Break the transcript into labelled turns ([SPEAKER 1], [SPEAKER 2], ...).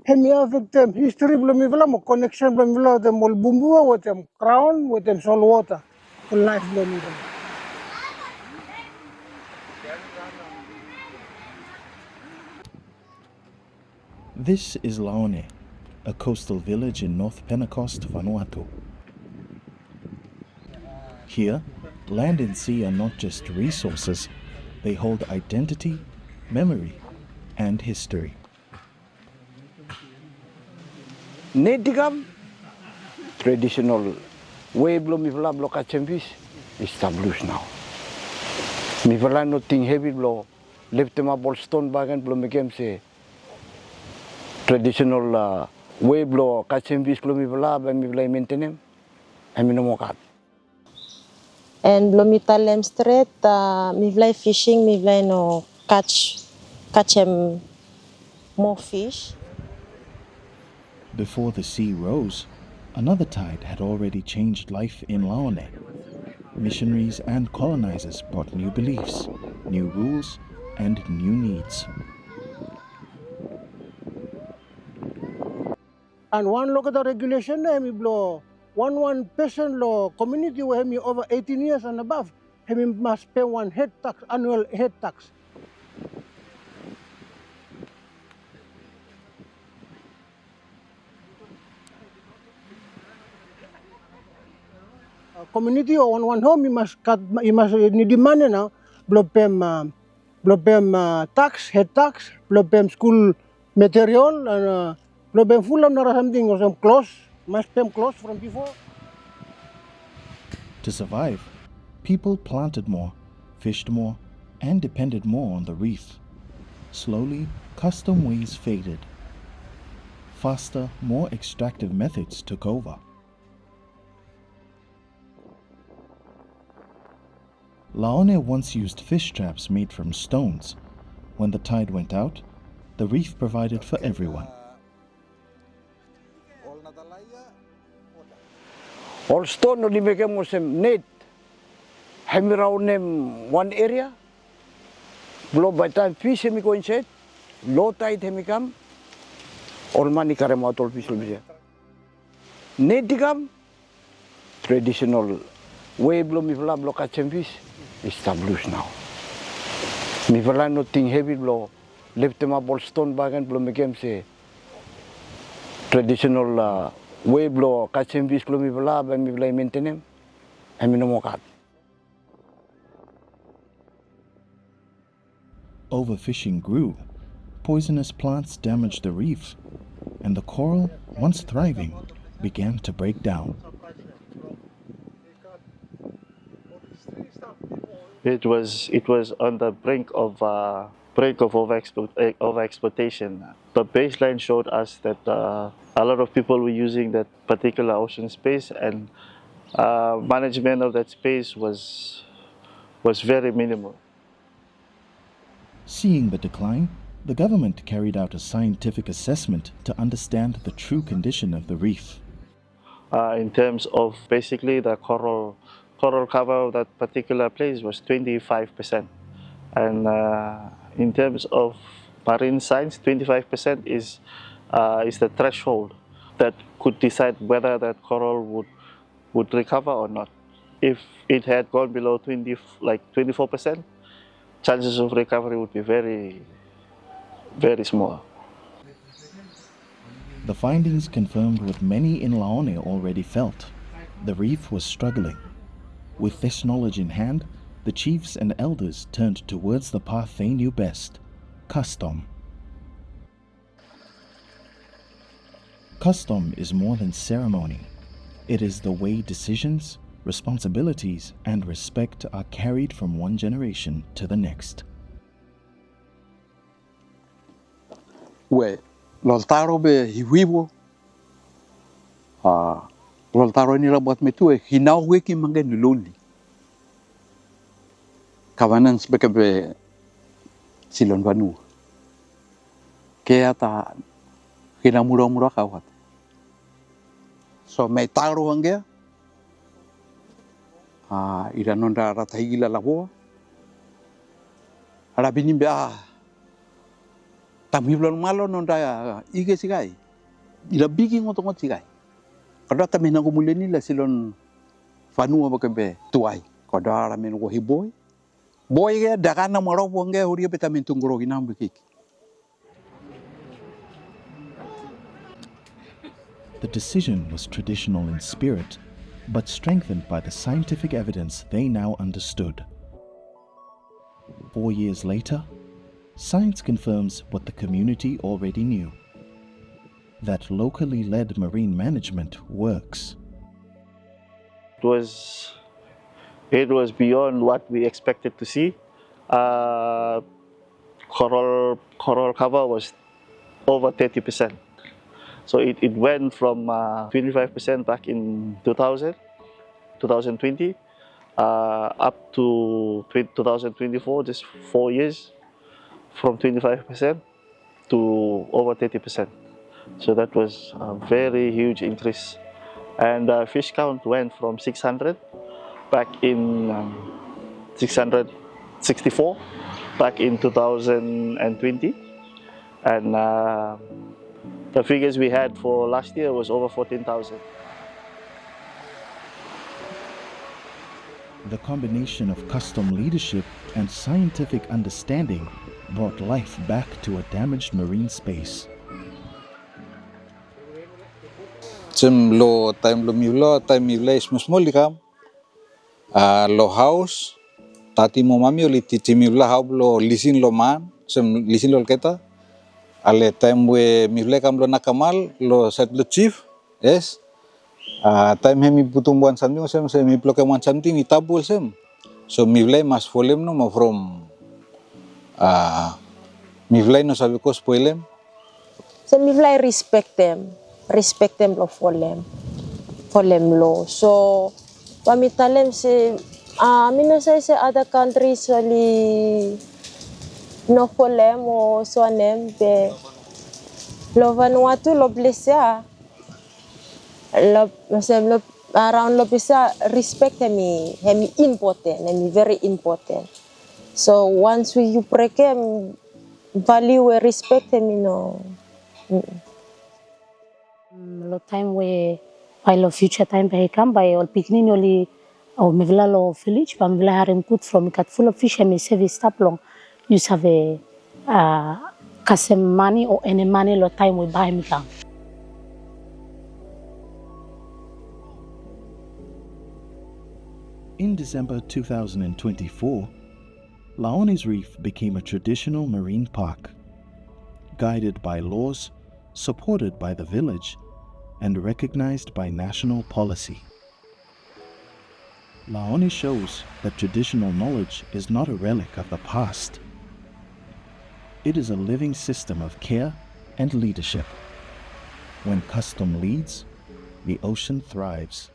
[SPEAKER 1] Hemi avec them history belum ivela mo connection belum ivela them mol bumbu with them crown with them salt water for life belum ivela.
[SPEAKER 2] This is Laone, a coastal village in North Pentecost, Vanuatu. Here, land and sea are not just resources, they hold identity, memory, and history.
[SPEAKER 3] Nedigam, traditional way belum mivela block achembis established now. Mivela nothing heavy blow, left them up all stone bagan belum became say traditional way blow kachembis belum mivela ben mivela maintenance, aminomokat.
[SPEAKER 4] And belum italem straight, mi fly fishing, mi fly no catch more fish.
[SPEAKER 2] Before the sea rose, another tide had already changed life in Laone. Missionaries and colonizers brought new beliefs, new rules, and new needs.
[SPEAKER 1] And one look at the regulation, hemi blow one person law community where hemi over 18 years and above, hemi must pay one head tax, annual head tax. Community or one home, you must need money now, blow tax, head tax, blow school material, and blow full of something or some clothes, must pay clothes from before.
[SPEAKER 2] To survive, people planted more, fished more, and depended more on the reef. Slowly, custom ways faded. Faster, more extractive methods took over. Laone once used fish traps made from stones. When the tide went out, the reef provided for everyone.
[SPEAKER 3] All stone only make them net. Hemi round them one area. Blow by time fish hemi go inside. Low tide hemi come. All money carry out all fish will be there. Net digam. Traditional way blow me blow catch fish. Established now. Me fala nothing heavy blow, left them up all stone bagan blow me game say traditional way blow catch fish blow me fala ben me fala maintenance, aminomokat.
[SPEAKER 2] Overfishing grew. Poisonous plants damaged the reef, and the coral, once thriving, began to break down.
[SPEAKER 5] It was on the brink of overexploitation. The baseline showed us that a lot of people were using that particular ocean space, and management of that space was very minimal.
[SPEAKER 2] Seeing the decline, the government carried out a scientific assessment to understand the true condition of the reef.
[SPEAKER 5] In terms of basically the coral cover of that particular place was 25%. And in terms of marine science, 25% is the threshold that could decide whether that coral would recover or not. If it had gone below 24%, chances of recovery would be very, very small.
[SPEAKER 2] The findings confirmed what many in Laone already felt. The reef was struggling. With this knowledge in hand, the chiefs and elders turned towards the path they knew best, Kastom. Kastom is more than ceremony. It is the way decisions, responsibilities, and respect are carried from one generation to the next.
[SPEAKER 6] Well, loltaro be hiwibo. Loltaro ni rabot metu hinau weki mangen loli. Kawanan sebagai silon Vanu. Kaya ta hinamura-mura kawat. So may taro hangga. Iranon raratahigila labo. Arabinin be Tami blon malo non da ige sigai. Ila bigi ngotongot sigai. Kada tami nang kumule nila silon Vanua bakembe tuai. Kada ara men wo hiboy. Boy ge dakana maro bonge huri be tamin tungro ginam bikik.
[SPEAKER 2] The decision was traditional in spirit, but strengthened by the scientific evidence they now understood. 4 years later, science confirms what the community already knew: that locally led marine management works.
[SPEAKER 5] It was beyond what we expected to see. Coral cover was over 30%. So it went from 25% back in 2020, up to 2024, just 4 years, from 25% to over 30%. So that was a very huge increase. And fish count went from 600 back in 664 back in 2020, and the figures we had for last year was over 14,000.
[SPEAKER 2] The combination of Kastom leadership and scientific understanding brought life back to a damaged marine space.
[SPEAKER 7] Sem lo time lo miula time miula small small likam lo house tati mo mami oli titi miula how lo lisin lo man sem lisin lo keta ale time we miula kam lo nakamal lo set lo chief yes time hemi putumbuan something sem mi bloke one something mi tabul sem so miula mas folem no mo from miula no sabe ko spoilem
[SPEAKER 4] So mi vlai respect them lo for them lo. So pamitalem se mina say se other countries ali no for them o so anem be lo Vanuatu lo blessa lo sem lo around lo blessa respect hemi important, hemi very important. So once you break him value and respect hemi no.
[SPEAKER 8] Lo time we by lo future time by come by all picnic only or mevla lo village but mevla harim good from cat full of fish and me service stop long use have a Kastom money or any money lo time we buy me come.
[SPEAKER 2] In December 2024, Laone's Reef became a traditional marine park, guided by laws, supported by the village, and recognized by national policy. Laone shows that traditional knowledge is not a relic of the past. It is a living system of care and leadership. When Kastom leads, the ocean thrives.